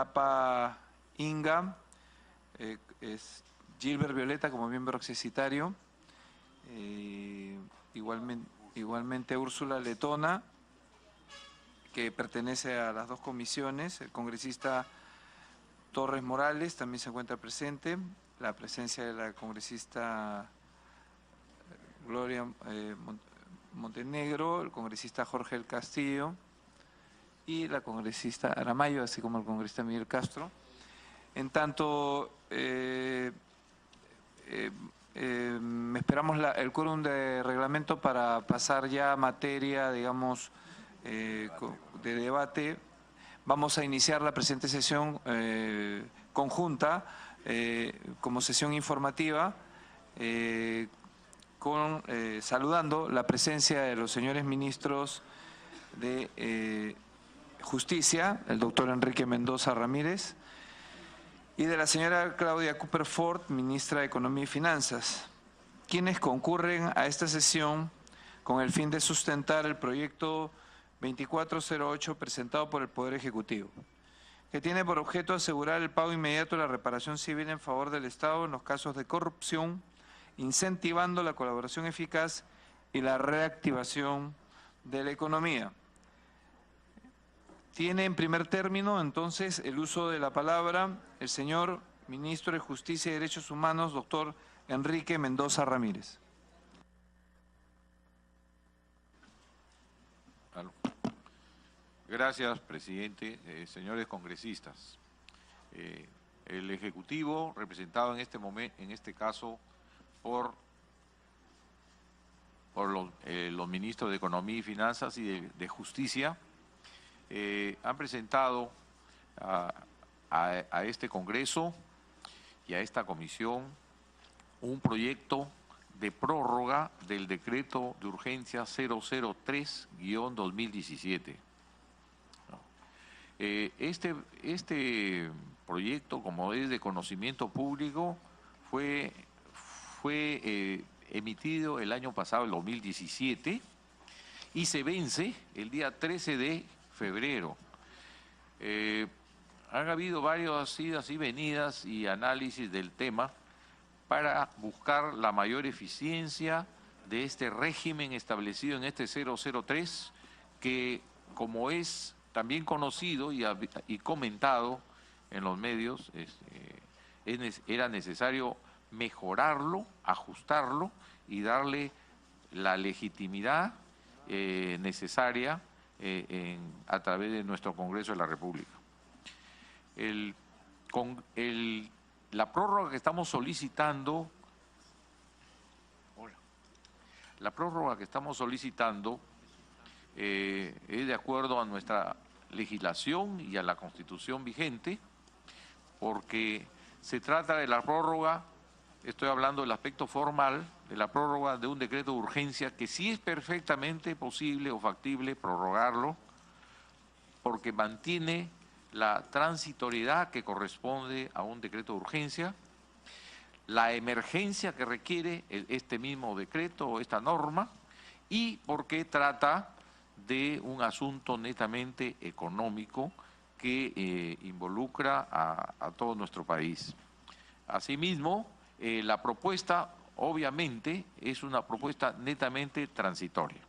APA Inga, es Gilbert Violeta como miembro accesitario, igualmente Úrsula Letona, que pertenece a las dos comisiones, el congresista Torres Morales también se encuentra presente, la presencia de la congresista Gloria Montenegro, el congresista Jorge El Castillo y la congresista Aramayo, así como el congresista Miguel Castro. En tanto, esperamos el quórum de reglamento para pasar ya a materia, digamos, de debate. Vamos a iniciar la presente sesión conjunta como sesión informativa, saludando la presencia de los señores ministros de Justicia, el doctor Enrique Mendoza Ramírez, y de la señora Claudia Cooper Ford, ministra de Economía y Finanzas, quienes concurren a esta sesión con el fin de sustentar el proyecto 2408 presentado por el Poder Ejecutivo, que tiene por objeto asegurar el pago inmediato de la reparación civil en favor del Estado en los casos de corrupción, incentivando la colaboración eficaz y la reactivación de la economía. Tiene en primer término, entonces, el uso de la palabra el señor Ministro de Justicia y Derechos Humanos, doctor Enrique Mendoza Ramírez. Gracias, presidente. Señores congresistas, el Ejecutivo, representado en este caso por los ministros de Economía y Finanzas y de Justicia, han presentado a este Congreso y a esta comisión un proyecto de prórroga del decreto de urgencia 003-2017. Este proyecto, como es de conocimiento público, fue emitido el año pasado, el 2017, y se vence el día 13 de febrero. Han habido varias idas y venidas y análisis del tema para buscar la mayor eficiencia de este régimen establecido en este 003, que, como es también conocido y comentado en los medios, era necesario mejorarlo, ajustarlo y darle la legitimidad necesaria a través de nuestro Congreso de la República. La prórroga que estamos solicitando, es de acuerdo a nuestra legislación y a la Constitución vigente, porque se trata de la prórroga, estoy hablando del aspecto formal, de la prórroga de un decreto de urgencia que sí es perfectamente posible o factible prorrogarlo, porque mantiene la transitoriedad que corresponde a un decreto de urgencia, la emergencia que requiere este mismo decreto o esta norma, y porque trata de un asunto netamente económico que involucra a todo nuestro país. Asimismo, la propuesta obviamente es una propuesta netamente transitoria.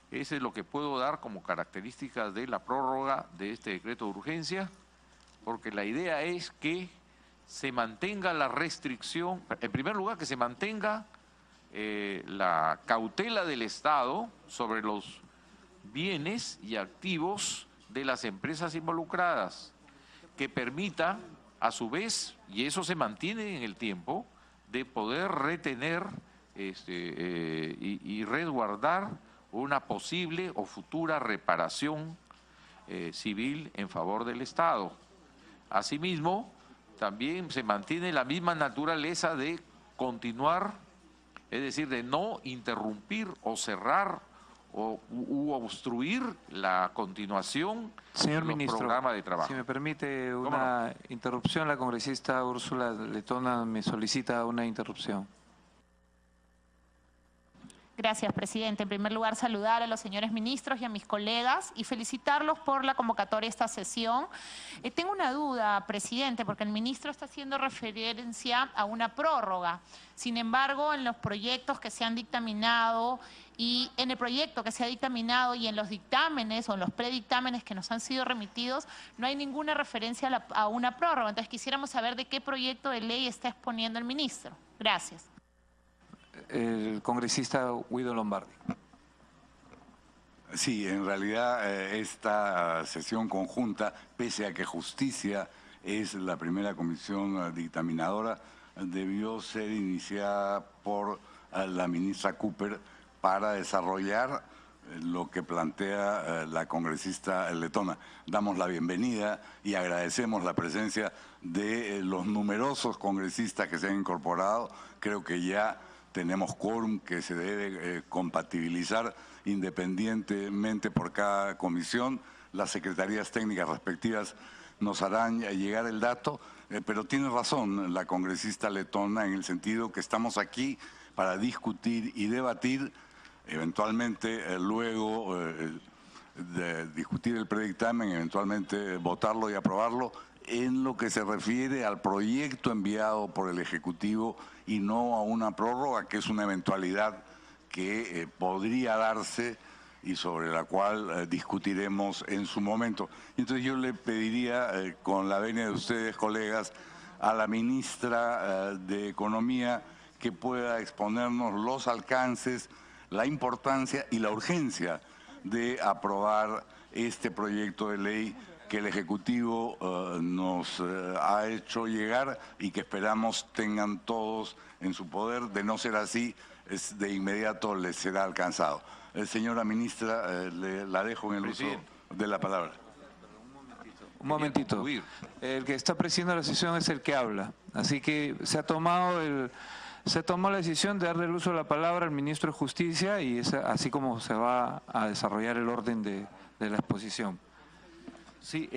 Eso es lo que puedo dar como características de la prórroga de este decreto de urgencia, porque la idea es que se mantenga la restricción, en primer lugar que se mantenga la cautela del Estado sobre los bienes y activos de las empresas involucradas, que permita a su vez, y eso se mantiene en el tiempo, de poder retener y resguardar una posible o futura reparación civil en favor del Estado. Asimismo, también se mantiene la misma naturaleza de continuar, es decir, de no interrumpir o cerrar u obstruir la continuación Señor de los ministro, programas de trabajo. si me permite una interrupción, la congresista Úrsula Letona me solicita una interrupción. Gracias, presidente. En primer lugar, saludar a los señores ministros y a mis colegas y felicitarlos por la convocatoria a esta sesión. Tengo una duda, presidente, porque el ministro está haciendo referencia a una prórroga. Sin embargo, en los proyectos que se han dictaminado y en el proyecto que se ha dictaminado y en los dictámenes o en los predictámenes que nos han sido remitidos, no hay ninguna referencia a una prórroga. Entonces, quisiéramos saber de qué proyecto de ley está exponiendo el ministro. Gracias. El congresista Guido Lombardi. Sí, en realidad esta sesión conjunta, pese a que Justicia es la primera comisión dictaminadora, debió ser iniciada por la ministra Cooper para desarrollar lo que plantea la congresista letona. Damos la bienvenida y agradecemos la presencia de los numerosos congresistas que se han incorporado. Creo que ya tenemos quórum que se debe compatibilizar independientemente por cada comisión. Las secretarías técnicas respectivas nos harán llegar el dato, pero tiene razón la congresista letona en el sentido que estamos aquí para discutir y debatir, eventualmente luego de discutir el predictamen, eventualmente votarlo y aprobarlo, en lo que se refiere al proyecto enviado por el Ejecutivo y no a una prórroga, que es una eventualidad que podría darse y sobre la cual discutiremos en su momento. Entonces yo le pediría, con la venia de ustedes, colegas, a la ministra de Economía que pueda exponernos los alcances, la importancia y la urgencia de aprobar este proyecto de ley que el Ejecutivo nos ha hecho llegar y que esperamos tengan todos en su poder. De no ser así, de inmediato les será alcanzado. Señora ministra, la dejo en el uso de la palabra. Un momentito. El que está presidiendo la sesión es el que habla. Así que se tomó la decisión de darle el uso de la palabra al ministro de Justicia y es así como se va a desarrollar el orden de la exposición. Sí,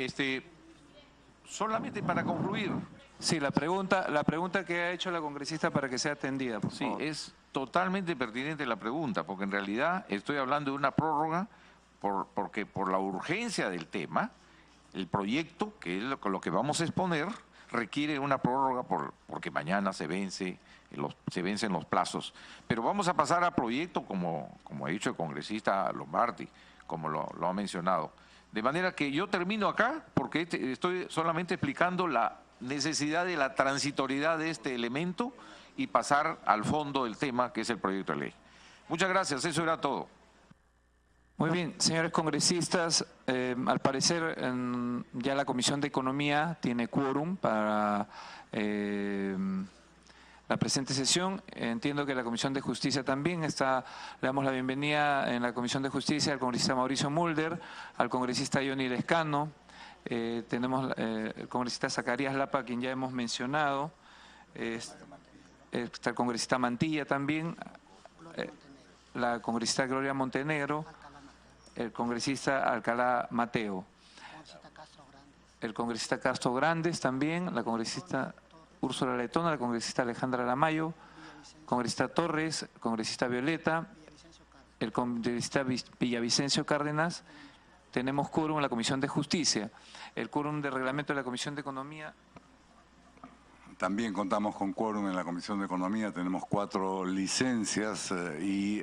solamente para concluir. Sí, la pregunta que ha hecho la congresista para que sea atendida, por favor. Sí, es totalmente pertinente la pregunta, porque en realidad estoy hablando de una prórroga porque por la urgencia del tema, el proyecto, que es lo que vamos a exponer, requiere una prórroga porque mañana se vencen los plazos. Pero vamos a pasar a proyecto, como ha dicho el congresista Lombardi, como lo ha mencionado. De manera que yo termino acá porque estoy solamente explicando la necesidad de la transitoriedad de este elemento y pasar al fondo del tema, que es el proyecto de ley. Muchas gracias, eso era todo. Muy bien, señores congresistas, al parecer ya la Comisión de Economía tiene quórum para la presente sesión. Entiendo que la Comisión de Justicia también está. Le damos la bienvenida en la Comisión de Justicia al congresista Mauricio Mulder, al congresista Johnny Lescano, tenemos el congresista Zacarías Lapa, a quien ya hemos mencionado, está el congresista Mantilla también, la congresista Gloria Montenegro, el congresista Alcalá Mateo, el congresista Castro Grandes también, la congresista Úrsula Letona, la congresista Alejandra Lamayo, congresista Torres, congresista Violeta, el congresista Villavicencio Cárdenas. Tenemos quórum en la Comisión de Justicia. El quórum de reglamento de la Comisión de Economía. También contamos con quórum en la Comisión de Economía. Tenemos 4 licencias y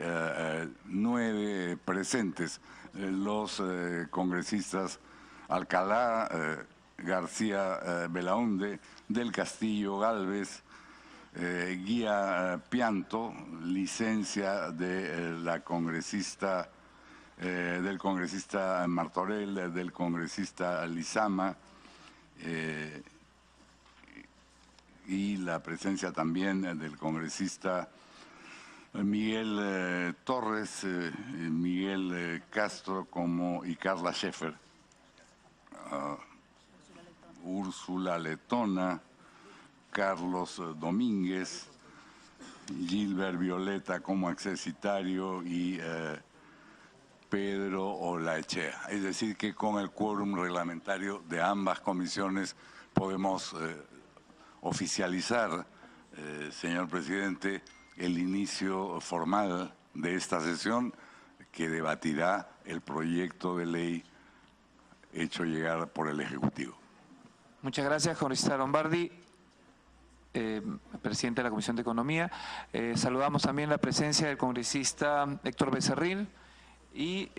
9 presentes. Los congresistas Alcalá, García Belaunde, Del Castillo Galvez, Guía Pianto, licencia de la congresista del congresista Martorell, del congresista Lizama y la presencia también del congresista Miguel Torres, Miguel Castro y Carla Scheffer, Úrsula Letona, Carlos Domínguez, Gilbert Violeta como accesitario y Pedro Olaechea. Es decir, que con el quórum reglamentario de ambas comisiones podemos oficializar, señor presidente, el inicio formal de esta sesión, que debatirá el proyecto de ley hecho llegar por el Ejecutivo. Muchas gracias, congresista Lombardi, presidente de la Comisión de Economía. Saludamos también la presencia del congresista Héctor Becerril y,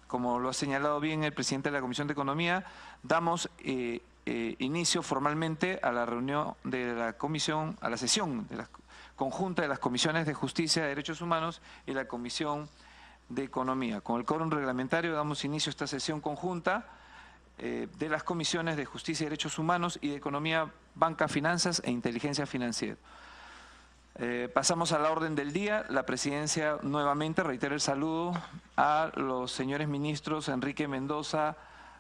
como lo ha señalado bien el presidente de la Comisión de Economía, damos inicio formalmente a la reunión de la comisión, a la sesión de la conjunta de las comisiones de Justicia, Derechos Humanos y la Comisión de Economía. Con el quórum reglamentario damos inicio a esta sesión conjunta de las comisiones de Justicia y Derechos Humanos y de Economía, Banca, Finanzas e Inteligencia Financiera. Pasamos a la orden del día. La presidencia nuevamente reitera el saludo a los señores ministros Enrique Mendoza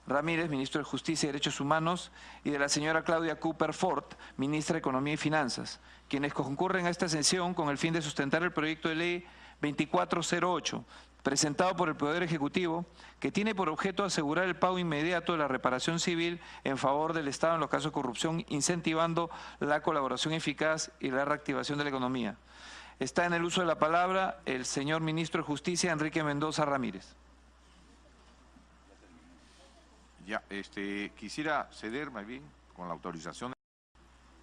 Ramírez, ministro de Justicia y Derechos Humanos, y de la señora Claudia Cooper Fort, ministra de Economía y Finanzas, quienes concurren a esta sesión con el fin de sustentar el proyecto de ley 2408, presentado por el Poder Ejecutivo, que tiene por objeto asegurar el pago inmediato de la reparación civil en favor del Estado en los casos de corrupción, incentivando la colaboración eficaz y la reactivación de la economía. Está en el uso de la palabra el señor ministro de Justicia, Enrique Mendoza Ramírez. Ya, quisiera ceder más bien con la autorización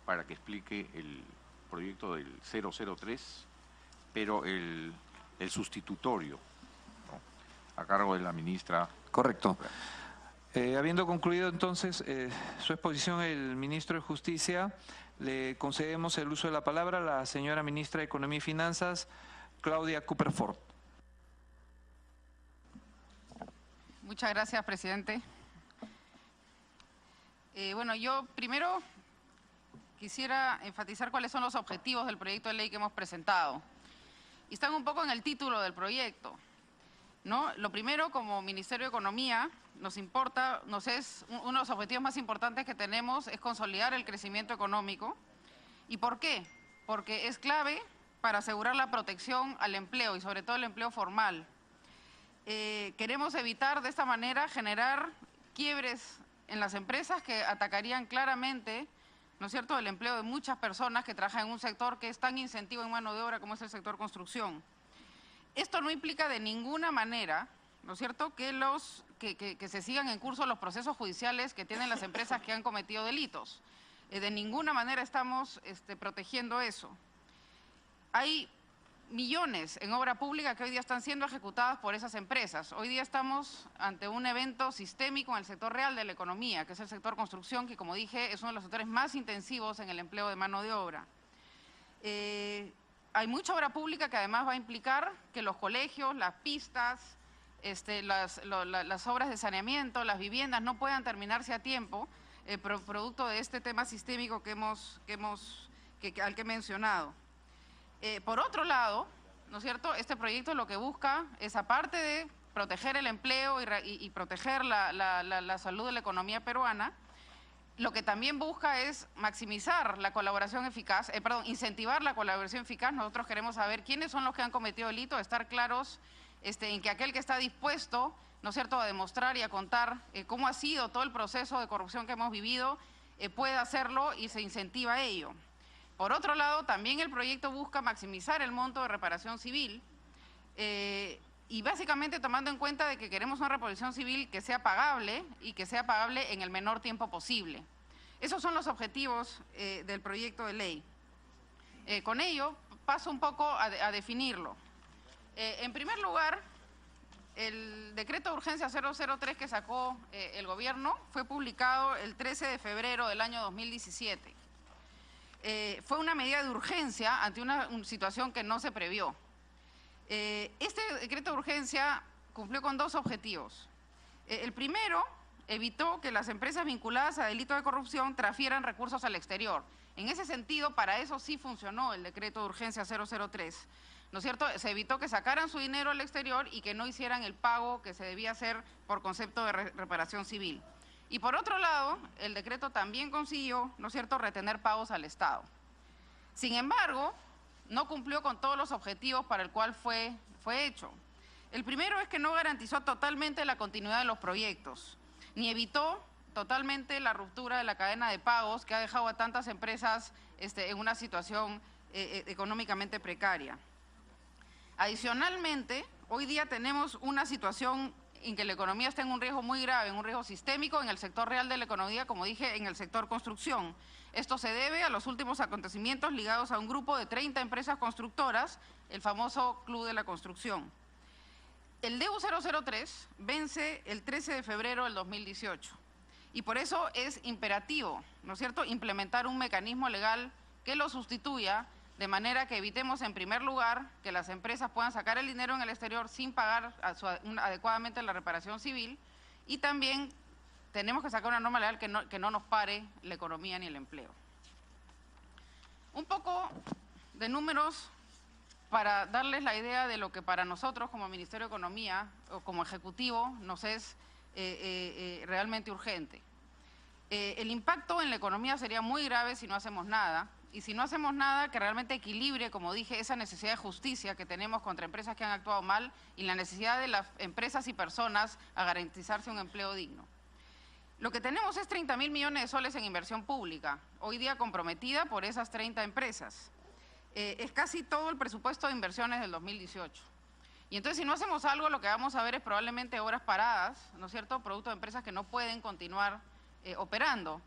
para que explique el proyecto del 003, pero el sustitutorio, ¿no?, a cargo de la ministra. Correcto. Habiendo concluido entonces su exposición, el ministro de Justicia, le concedemos el uso de la palabra a la señora ministra de Economía y Finanzas, Claudia Cooper Fort. Muchas gracias, presidente. Bueno, yo primero quisiera enfatizar cuáles son los objetivos del proyecto de ley que hemos presentado. Y están un poco en el título del proyecto, ¿no? Lo primero, como Ministerio de Economía, nos importa, uno de los objetivos más importantes que tenemos es consolidar el crecimiento económico. ¿Y por qué? Porque es clave para asegurar la protección al empleo y sobre todo el empleo formal. Queremos evitar de esta manera generar quiebres en las empresas que atacarían claramente, ¿no es cierto?, el empleo de muchas personas que trabajan en un sector que es tan incentivo en mano de obra como es el sector construcción. Esto no implica de ninguna manera, ¿no es cierto?, que se sigan en curso los procesos judiciales que tienen las empresas que han cometido delitos. De ninguna manera estamos protegiendo eso. Hay millones en obra pública que hoy día están siendo ejecutadas por esas empresas. Hoy día estamos ante un evento sistémico en el sector real de la economía, que es el sector construcción, que, como dije, es uno de los sectores más intensivos en el empleo de mano de obra. Hay mucha obra pública que además va a implicar que los colegios, las pistas, las obras de saneamiento, las viviendas no puedan terminarse a tiempo, producto de este tema sistémico al que he mencionado. Por otro lado, ¿no es cierto?, este proyecto lo que busca es, aparte de proteger el empleo y proteger la salud de la economía peruana, lo que también busca es maximizar la colaboración eficaz, incentivar la colaboración eficaz. Nosotros queremos saber quiénes son los que han cometido delito, estar claros en que aquel que está dispuesto, ¿no es cierto?, a demostrar y a contar cómo ha sido todo el proceso de corrupción que hemos vivido, pueda hacerlo y se incentiva a ello. Por otro lado, también el proyecto busca maximizar el monto de reparación civil y básicamente tomando en cuenta de que queremos una reparación civil que sea pagable y que sea pagable en el menor tiempo posible. Esos son los objetivos del proyecto de ley. Con ello, paso un poco a definirlo. En primer lugar, el decreto de urgencia 003 que sacó el gobierno fue publicado el 13 de febrero del año 2017. Fue una medida de urgencia ante una situación que no se previó. Este decreto de urgencia cumplió con dos objetivos. El primero, evitó que las empresas vinculadas a delitos de corrupción transfieran recursos al exterior. En ese sentido, para eso sí funcionó el decreto de urgencia 003. ¿No es cierto? Se evitó que sacaran su dinero al exterior y que no hicieran el pago que se debía hacer por concepto de reparación civil. Y por otro lado, el decreto también consiguió, ¿no es cierto?, retener pagos al Estado. Sin embargo, no cumplió con todos los objetivos para el cual fue hecho. El primero es que no garantizó totalmente la continuidad de los proyectos, ni evitó totalmente la ruptura de la cadena de pagos que ha dejado a tantas empresas en una situación económicamente precaria. Adicionalmente, hoy día tenemos una situación en que la economía está en un riesgo muy grave, en un riesgo sistémico en el sector real de la economía, como dije, en el sector construcción. Esto se debe a los últimos acontecimientos ligados a un grupo de 30 empresas constructoras, el famoso Club de la Construcción. El DEU 003 vence el 13 de febrero del 2018 y por eso es imperativo, ¿no es cierto?, implementar un mecanismo legal que lo sustituya, de manera que evitemos, en primer lugar, que las empresas puedan sacar el dinero en el exterior sin pagar adecuadamente la reparación civil, y también tenemos que sacar una norma legal que no nos pare la economía ni el empleo. Un poco de números para darles la idea de lo que para nosotros como Ministerio de Economía o como Ejecutivo nos es realmente urgente. El impacto en la economía sería muy grave si no hacemos nada, y si no hacemos nada que realmente equilibre, como dije, esa necesidad de justicia que tenemos contra empresas que han actuado mal y la necesidad de las empresas y personas a garantizarse un empleo digno. Lo que tenemos es 30.000 millones de soles en inversión pública, hoy día comprometida por esas 30 empresas. Es casi todo el presupuesto de inversiones del 2018. Y entonces, si no hacemos algo, lo que vamos a ver es probablemente obras paradas, ¿no es cierto?, producto de empresas que no pueden continuar operando.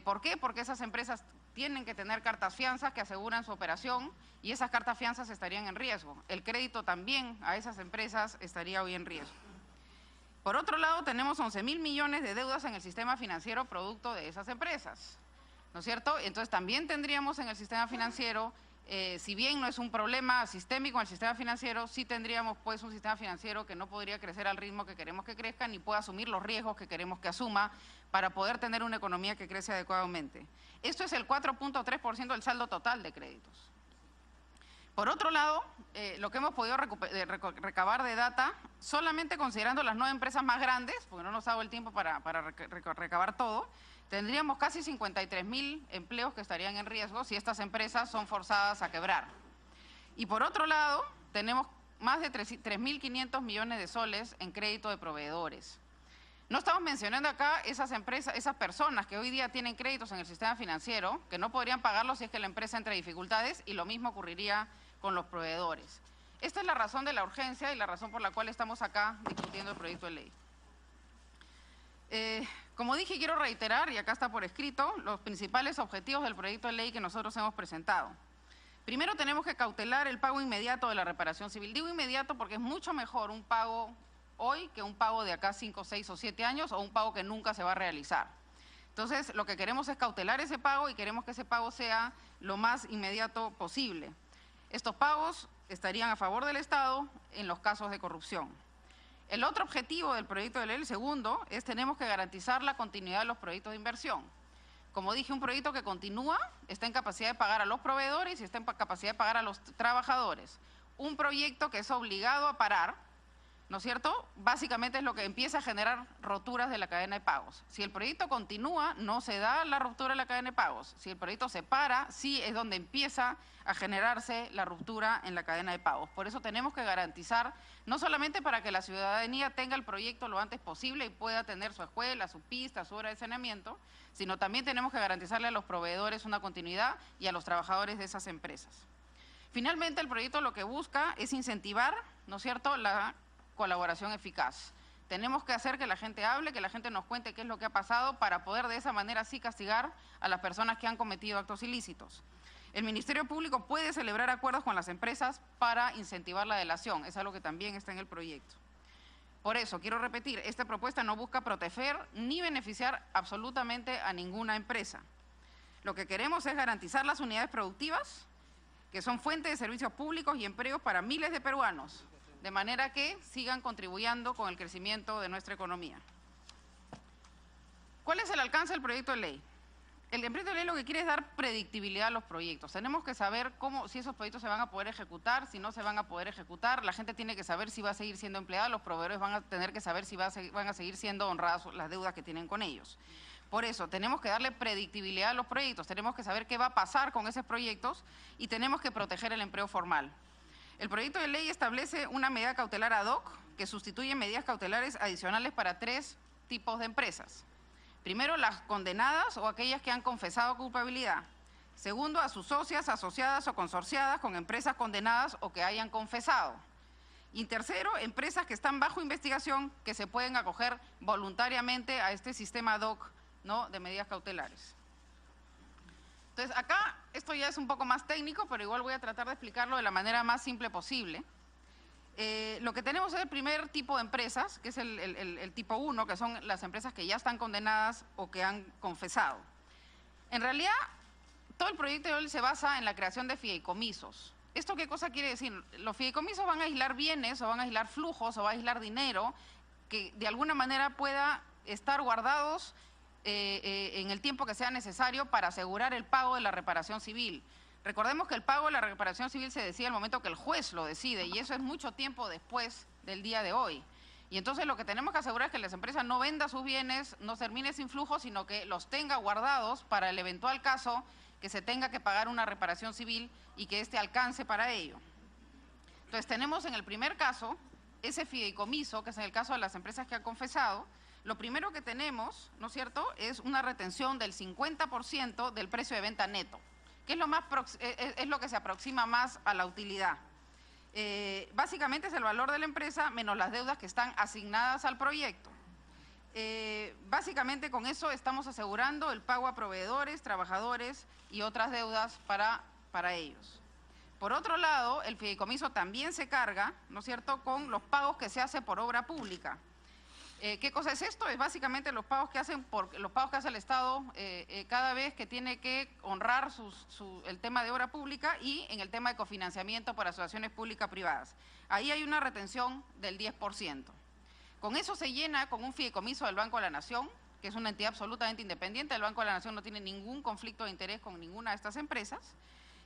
¿Por qué? Porque esas empresas tienen que tener cartas fianzas que aseguran su operación y esas cartas fianzas estarían en riesgo. El crédito también a esas empresas estaría hoy en riesgo. Por otro lado, tenemos 11.000 millones de deudas en el sistema financiero producto de esas empresas, ¿no es cierto? Entonces, también tendríamos en el sistema financiero, si bien no es un problema sistémico en el sistema financiero, sí tendríamos pues un sistema financiero que no podría crecer al ritmo que queremos que crezca, ni pueda asumir los riesgos que queremos que asuma para poder tener una economía que crece adecuadamente. Esto es el 4.3% del saldo total de créditos. Por otro lado, lo que hemos podido recabar de data, solamente considerando las 9 empresas más grandes, porque no nos ha dado el tiempo para recabar todo, tendríamos casi 53.000 empleos que estarían en riesgo si estas empresas son forzadas a quebrar. Y por otro lado, tenemos más de 3.500 millones de soles en crédito de proveedores. No estamos mencionando acá esas empresas, esas personas que hoy día tienen créditos en el sistema financiero, que no podrían pagarlos si es que la empresa entra en dificultades, y lo mismo ocurriría con los proveedores. Esta es la razón de la urgencia y la razón por la cual estamos acá discutiendo el proyecto de ley. Como dije, quiero reiterar, y acá está por escrito, los principales objetivos del proyecto de ley que nosotros hemos presentado. Primero, tenemos que cautelar el pago inmediato de la reparación civil. Digo inmediato porque es mucho mejor un pago hoy que un pago de acá 5, 6 o 7 años, o un pago que nunca se va a realizar. Entonces, lo que queremos es cautelar ese pago y queremos que ese pago sea lo más inmediato posible. Estos pagos estarían a favor del Estado en los casos de corrupción. El otro objetivo del proyecto de ley, el segundo, es tenemos que garantizar la continuidad de los proyectos de inversión. Como dije, un proyecto que continúa está en capacidad de pagar a los proveedores y está en capacidad de pagar a los trabajadores. Un proyecto que es obligado a parar, ¿no es cierto?, básicamente es lo que empieza a generar roturas de la cadena de pagos. Si el proyecto continúa, no se da la ruptura de la cadena de pagos. Si el proyecto se para, sí es donde empieza a generarse la ruptura en la cadena de pagos. Por eso tenemos que garantizar, no solamente para que la ciudadanía tenga el proyecto lo antes posible y pueda tener su escuela, su pista, su hora de saneamiento, sino también tenemos que garantizarle a los proveedores una continuidad y a los trabajadores de esas empresas. Finalmente, el proyecto lo que busca es incentivar, ¿no es cierto?, la colaboración eficaz. Tenemos que hacer que la gente hable, que la gente nos cuente qué es lo que ha pasado para poder de esa manera sí castigar a las personas que han cometido actos ilícitos. El Ministerio Público puede celebrar acuerdos con las empresas para incentivar la delación, es algo que también está en el proyecto. Por eso, quiero repetir, esta propuesta no busca proteger ni beneficiar absolutamente a ninguna empresa. Lo que queremos es garantizar las unidades productivas, que son fuente de servicios públicos y empleos para miles de peruanos, de manera que sigan contribuyendo con el crecimiento de nuestra economía. ¿Cuál es el alcance del proyecto de ley? El proyecto de ley lo que quiere es dar predictibilidad a los proyectos. Tenemos que saber si esos proyectos se van a poder ejecutar, si no se van a poder ejecutar. La gente tiene que saber si va a seguir siendo empleada, los proveedores van a tener que saber si van a seguir siendo honradas las deudas que tienen con ellos. Por eso, tenemos que darle predictibilidad a los proyectos, tenemos que saber qué va a pasar con esos proyectos y tenemos que proteger el empleo formal. El proyecto de ley establece una medida cautelar ad hoc que sustituye medidas cautelares adicionales para 3 tipos de empresas. Primero, las condenadas o aquellas que han confesado culpabilidad. Segundo, a sus socias, asociadas o consorciadas con empresas condenadas o que hayan confesado. Y tercero, empresas que están bajo investigación que se pueden acoger voluntariamente a este sistema ad hoc, ¿no?, de medidas cautelares. Entonces, acá esto ya es un poco más técnico, pero igual voy a tratar de explicarlo de la manera más simple posible. Lo que tenemos es el primer tipo de empresas, que es el tipo 1, que son las empresas que ya están condenadas o que han confesado. En realidad, todo el proyecto de ley se basa en la creación de fideicomisos. ¿Esto qué cosa quiere decir? Los fideicomisos van a aislar bienes, o van a aislar flujos, o van a aislar dinero, que de alguna manera pueda estar guardados en el tiempo que sea necesario para asegurar el pago de la reparación civil. Recordemos que el pago de la reparación civil se decide al momento que el juez lo decide, y eso es mucho tiempo después del día de hoy. Y entonces lo que tenemos que asegurar es que las empresas no vendan sus bienes, no termine sin flujo, sino que los tenga guardados para el eventual caso que se tenga que pagar una reparación civil y que éste alcance para ello. Entonces tenemos en el primer caso ese fideicomiso, que es en el caso de las empresas que han confesado. Lo primero que tenemos, ¿no es cierto?, es una retención del 50% del precio de venta neto, que es lo que se aproxima más a la utilidad. Básicamente es el valor de la empresa menos las deudas que están asignadas al proyecto. Básicamente con eso estamos asegurando el pago a proveedores, trabajadores y otras deudas para ellos. Por otro lado, el fideicomiso también se carga, ¿no es cierto?, con los pagos que se hace por obra pública. ¿Qué cosa es esto? Es básicamente los pagos que hace el Estado cada vez que tiene que honrar el tema de obra pública y en el tema de cofinanciamiento por asociaciones públicas-privadas. Ahí hay una retención del 10%. Con eso se llena con un fideicomiso del Banco de la Nación, que es una entidad absolutamente independiente. El Banco de la Nación no tiene ningún conflicto de interés con ninguna de estas empresas.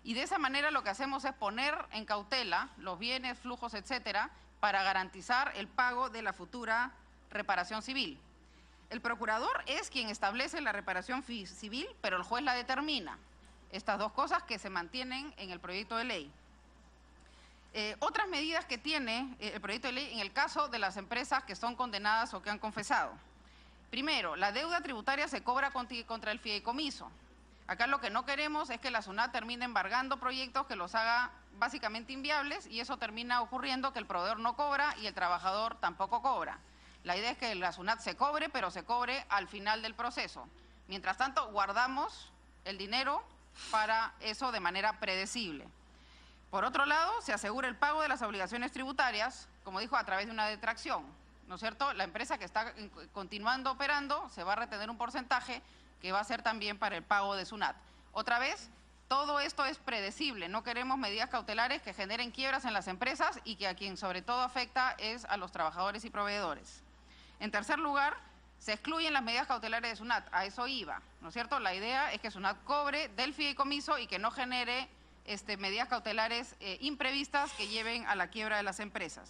Y de esa manera lo que hacemos es poner en cautela los bienes, flujos, etcétera, para garantizar el pago de la futura reparación civil. El procurador es quien establece la reparación civil, pero el juez la determina. Estas dos cosas que se mantienen en el proyecto de ley. Otras medidas que tiene el proyecto de ley en el caso de las empresas que son condenadas o que han confesado. Primero, la deuda tributaria se cobra contra el fideicomiso. Acá lo que no queremos es que la SUNAT termine embargando proyectos que los haga básicamente inviables, y eso termina ocurriendo que el proveedor no cobra y el trabajador tampoco cobra. La idea es que la SUNAT se cobre, pero se cobre al final del proceso. Mientras tanto, guardamos el dinero para eso de manera predecible. Por otro lado, se asegura el pago de las obligaciones tributarias, como dijo, a través de una detracción, ¿no es cierto? La empresa que está continuando operando se va a retener un porcentaje que va a ser también para el pago de SUNAT. Otra vez, todo esto es predecible, no queremos medidas cautelares que generen quiebras en las empresas y que a quien sobre todo afecta es a los trabajadores y proveedores. En tercer lugar, se excluyen las medidas cautelares de SUNAT, a eso iba, ¿no es cierto? La idea es que SUNAT cobre del fideicomiso y que no genere medidas cautelares imprevistas que lleven a la quiebra de las empresas.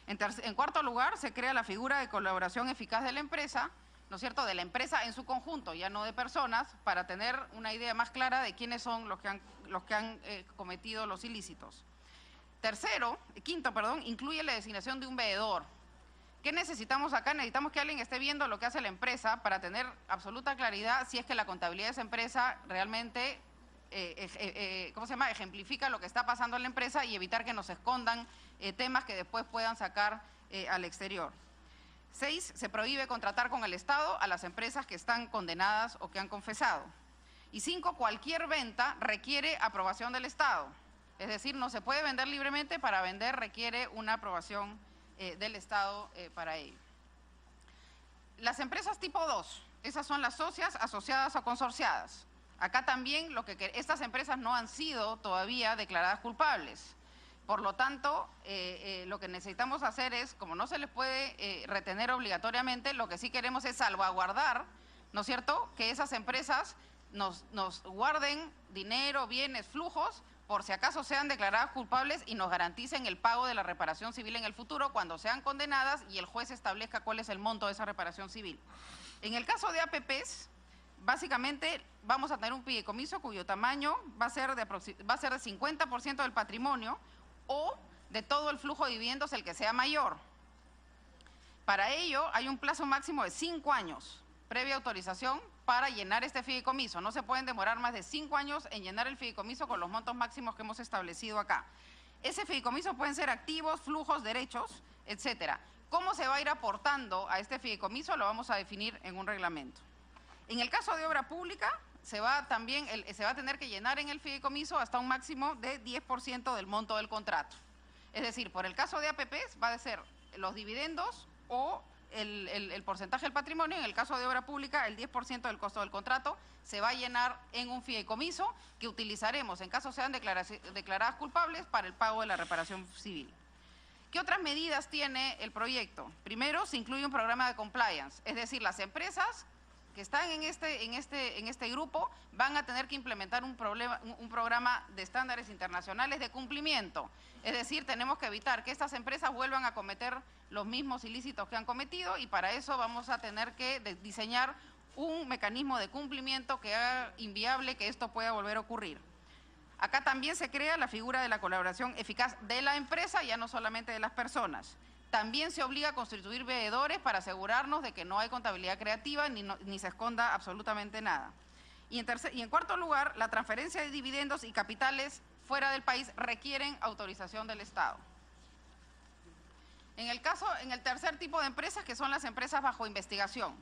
En cuarto lugar, se crea la figura de colaboración eficaz de la empresa, ¿no es cierto?, de la empresa en su conjunto, ya no de personas, para tener una idea más clara de quiénes son los que han cometido los ilícitos. Quinto, incluye la designación de un veedor. ¿Qué necesitamos acá? Necesitamos que alguien esté viendo lo que hace la empresa para tener absoluta claridad si es que la contabilidad de esa empresa realmente ejemplifica lo que está pasando en la empresa, y evitar que nos escondan temas que después puedan sacar al exterior. 6, se prohíbe contratar con el Estado a las empresas que están condenadas o que han confesado. Y 5, cualquier venta requiere aprobación del Estado. Es decir, no se puede vender libremente, para vender requiere una aprobación del Estado para ello. Las empresas tipo 2, esas son las socias, asociadas o consorciadas. Acá también estas empresas no han sido todavía declaradas culpables. Por lo tanto, lo que necesitamos hacer es, como no se les puede retener obligatoriamente, lo que sí queremos es salvaguardar, ¿no es cierto?, que esas empresas nos guarden dinero, bienes, flujos, por si acaso sean declaradas culpables, y nos garanticen el pago de la reparación civil en el futuro cuando sean condenadas y el juez establezca cuál es el monto de esa reparación civil. En el caso de APPs, básicamente vamos a tener un fideicomiso cuyo tamaño va a ser de 50% del patrimonio o de todo el flujo de dividendos el que sea mayor. Para ello hay un plazo máximo de 5 años, previa autorización para llenar este fideicomiso. No se pueden demorar más de 5 años en llenar el fideicomiso con los montos máximos que hemos establecido acá. Ese fideicomiso pueden ser activos, flujos, derechos, etcétera. ¿Cómo se va a ir aportando a este fideicomiso? Lo vamos a definir en un reglamento. En el caso de obra pública, se va a tener que llenar en el fideicomiso hasta un máximo de 10% del monto del contrato. Es decir, por el caso de APPs va a ser los dividendos o el porcentaje del patrimonio. En el caso de obra pública, el 10% del costo del contrato se va a llenar en un fideicomiso que utilizaremos en caso sean declaradas culpables para el pago de la reparación civil. ¿Qué otras medidas tiene el proyecto? Primero, se incluye un programa de compliance, es decir, las empresas que están en este grupo van a tener que implementar un programa de estándares internacionales de cumplimiento. Es decir, tenemos que evitar que estas empresas vuelvan a cometer los mismos ilícitos que han cometido, y para eso vamos a tener que diseñar un mecanismo de cumplimiento que haga inviable que esto pueda volver a ocurrir. Acá también se crea la figura de la colaboración eficaz de la empresa, ya no solamente de las personas. También se obliga a constituir veedores para asegurarnos de que no hay contabilidad creativa ni se esconda absolutamente nada. Y en cuarto lugar, la transferencia de dividendos y capitales fuera del país requieren autorización del Estado. En el tercer tipo de empresas, que son las empresas bajo investigación.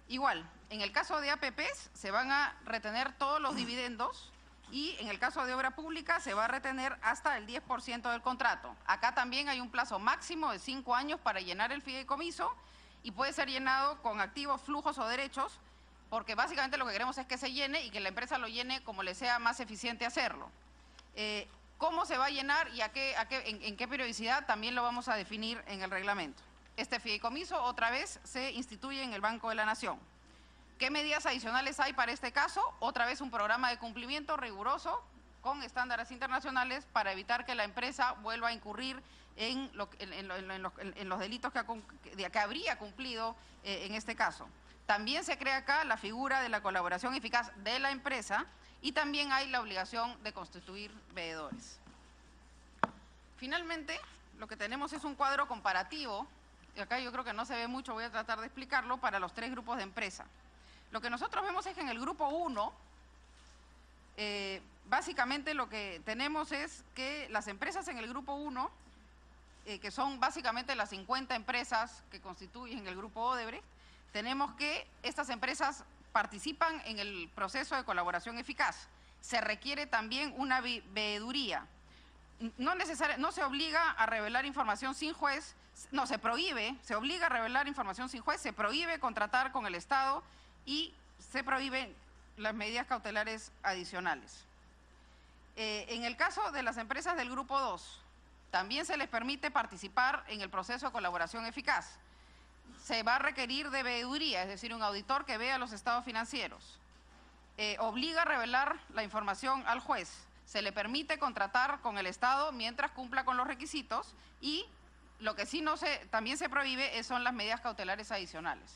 Igual, en el caso de APPs se van a retener todos los dividendos, y en el caso de obra pública se va a retener hasta el 10% del contrato. Acá también hay un plazo máximo de 5 años para llenar el fideicomiso, y puede ser llenado con activos, flujos o derechos, porque básicamente lo que queremos es que se llene y que la empresa lo llene como le sea más eficiente hacerlo. ¿Cómo se va a llenar y en qué periodicidad? También lo vamos a definir en el reglamento. Este fideicomiso otra vez se instituye en el Banco de la Nación. ¿Qué medidas adicionales hay para este caso? Otra vez un programa de cumplimiento riguroso con estándares internacionales para evitar que la empresa vuelva a incurrir en los delitos que habría cumplido en este caso. También se crea acá la figura de la colaboración eficaz de la empresa, y también hay la obligación de constituir veedores. Finalmente, lo que tenemos es un cuadro comparativo, y acá yo creo que no se ve mucho, voy a tratar de explicarlo, para los 3 grupos de empresa. Lo que nosotros vemos es que en el grupo 1, básicamente lo que tenemos es que las empresas en el grupo 1, que son básicamente las 50 empresas que constituyen el grupo Odebrecht, tenemos que estas empresas participan en el proceso de colaboración eficaz. Se requiere también una veeduría. No se obliga a revelar información sin juez, no, se prohíbe, se obliga a revelar información sin juez, se prohíbe contratar con el Estado y se prohíben las medidas cautelares adicionales. En el caso de las empresas del grupo 2, también se les permite participar en el proceso de colaboración eficaz. Se va a requerir de veeduría, es decir, un auditor que vea los estados financieros. Obliga a revelar la información al juez. Se le permite contratar con el Estado mientras cumpla con los requisitos, y lo que sí también se prohíbe son las medidas cautelares adicionales.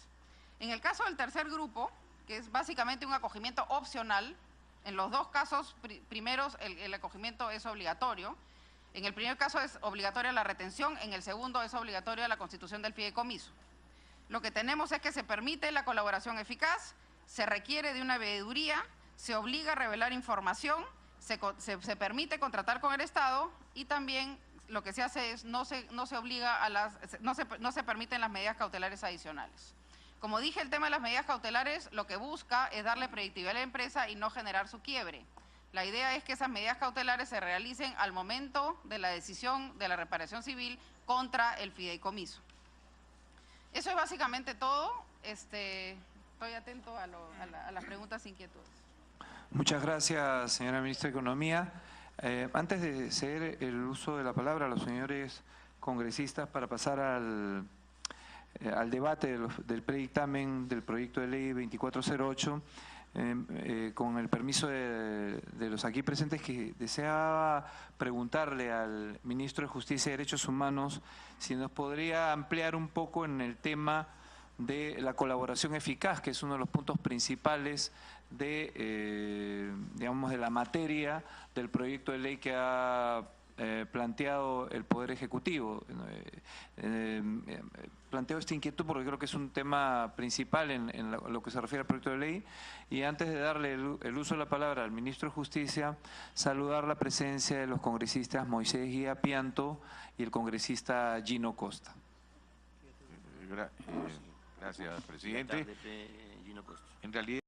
En el caso del tercer grupo, que es básicamente un acogimiento opcional, en los dos casos primeros el acogimiento es obligatorio. En el primer caso es obligatoria la retención, en el segundo es obligatoria la constitución del fideicomiso. Lo que tenemos es que se permite la colaboración eficaz, se requiere de una veeduría, se obliga a revelar información, se permite contratar con el Estado, y también lo que se hace es no se permiten las medidas cautelares adicionales. Como dije, el tema de las medidas cautelares lo que busca es darle predictibilidad a la empresa y no generar su quiebre. La idea es que esas medidas cautelares se realicen al momento de la decisión de la reparación civil contra el fideicomiso. Eso es básicamente todo. Estoy atento a las preguntas e inquietudes. Muchas gracias, señora ministra de Economía. Antes de ceder el uso de la palabra a los señores congresistas para pasar al debate del predictamen del proyecto de ley 2408, con el permiso de los aquí presentes, que deseaba preguntarle al ministro de Justicia y Derechos Humanos si nos podría ampliar un poco en el tema de la colaboración eficaz, que es uno de los puntos principales de la materia del proyecto de ley que ha planteado el Poder Ejecutivo. planteo esta inquietud porque creo que es un tema principal en lo que se refiere al proyecto de ley. Y antes de darle el uso de la palabra al ministro de Justicia, saludar la presencia de los congresistas Moisés Guía Pianto y el congresista Gino Costa. Gracias, presidente. En realidad